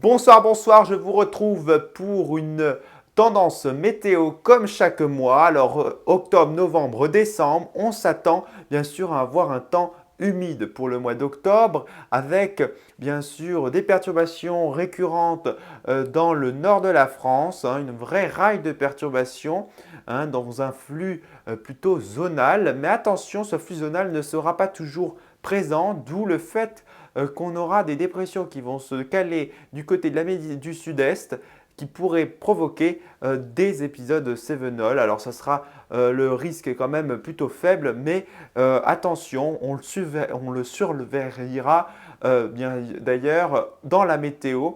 Bonsoir, bonsoir, je vous retrouve pour une tendance météo comme chaque mois. Alors, octobre, novembre, décembre, on s'attend bien sûr à avoir un temps humide pour le mois d'octobre avec bien sûr des perturbations récurrentes dans le nord de la France, une vraie raille de perturbations dans un flux plutôt zonal. Mais attention, ce flux zonal ne sera pas toujours présent, d'où le fait qu'on aura des dépressions qui vont se caler du côté de l'Amérique du Sud-Est qui pourraient provoquer des épisodes cévenols. Alors ça sera le risque est quand même plutôt faible, mais attention, on le surveillera bien d'ailleurs dans la météo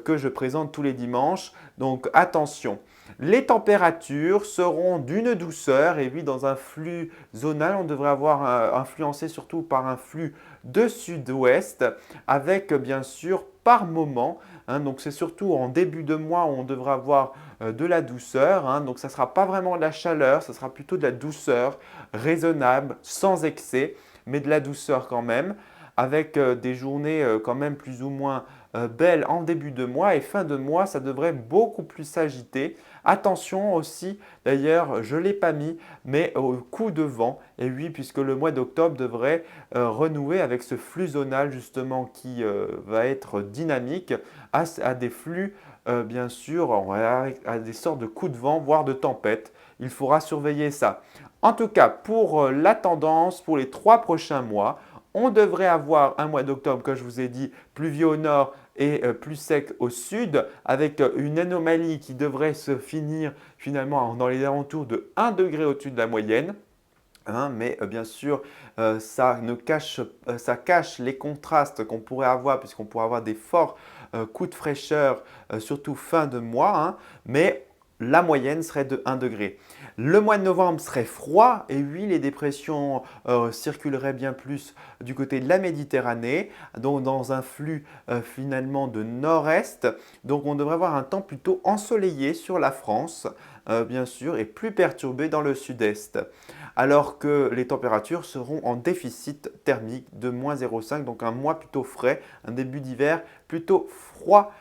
que je présente tous les dimanches. Donc attention. Les températures seront d'une douceur et oui, dans un flux zonal, on devrait avoir influencé surtout par un flux de sud-ouest avec bien sûr par moment. Donc c'est surtout en début de mois où on devra avoir de la douceur. Donc ça ne sera pas vraiment de la chaleur, ça sera plutôt de la douceur raisonnable, sans excès, mais de la douceur quand même, avec des journées quand même plus ou moins belles en début de mois et fin de mois, ça devrait beaucoup plus s'agiter. Attention aussi, d'ailleurs, je ne l'ai pas mis, mais au coup de vent. Et oui, puisque le mois d'octobre devrait renouer avec ce flux zonal justement qui va être dynamique à des flux, bien sûr, à des sortes de coups de vent, voire de tempêtes. Il faudra surveiller ça. En tout cas, pour la tendance pour les 3 prochains mois, on devrait avoir un mois d'octobre, comme je vous ai dit, pluvieux au nord et plus sec au sud, avec une anomalie qui devrait se finir finalement dans les alentours de 1 degré au-dessus de la moyenne. Mais bien sûr, ça cache les contrastes qu'on pourrait avoir, puisqu'on pourrait avoir des forts coups de fraîcheur, surtout fin de mois, mais la moyenne serait de 1 degré. Le mois de novembre serait froid et oui, les dépressions circuleraient bien plus du côté de la Méditerranée, donc dans un flux finalement de nord-est. Donc on devrait avoir un temps plutôt ensoleillé sur la France, bien sûr, et plus perturbé dans le sud-est. Alors que les températures seront en déficit thermique de moins 0,5, donc un mois plutôt frais, un début d'hiver plutôt froid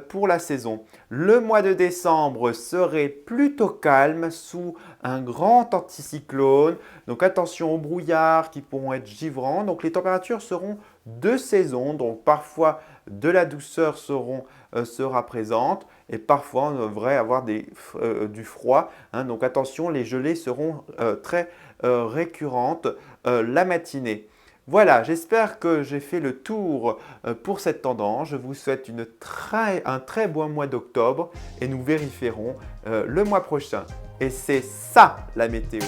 pour la saison. Le mois de décembre serait plutôt calme sous un grand anticyclone. Donc attention aux brouillards qui pourront être givrants. Donc les températures seront de saison. Donc parfois de la douceur sera présente et parfois on devrait avoir du froid. Donc attention, les gelées seront très récurrentes la matinée. Voilà, j'espère que j'ai fait le tour pour cette tendance. Je vous souhaite un très bon mois d'octobre et nous vérifierons le mois prochain. Et c'est ça la météo.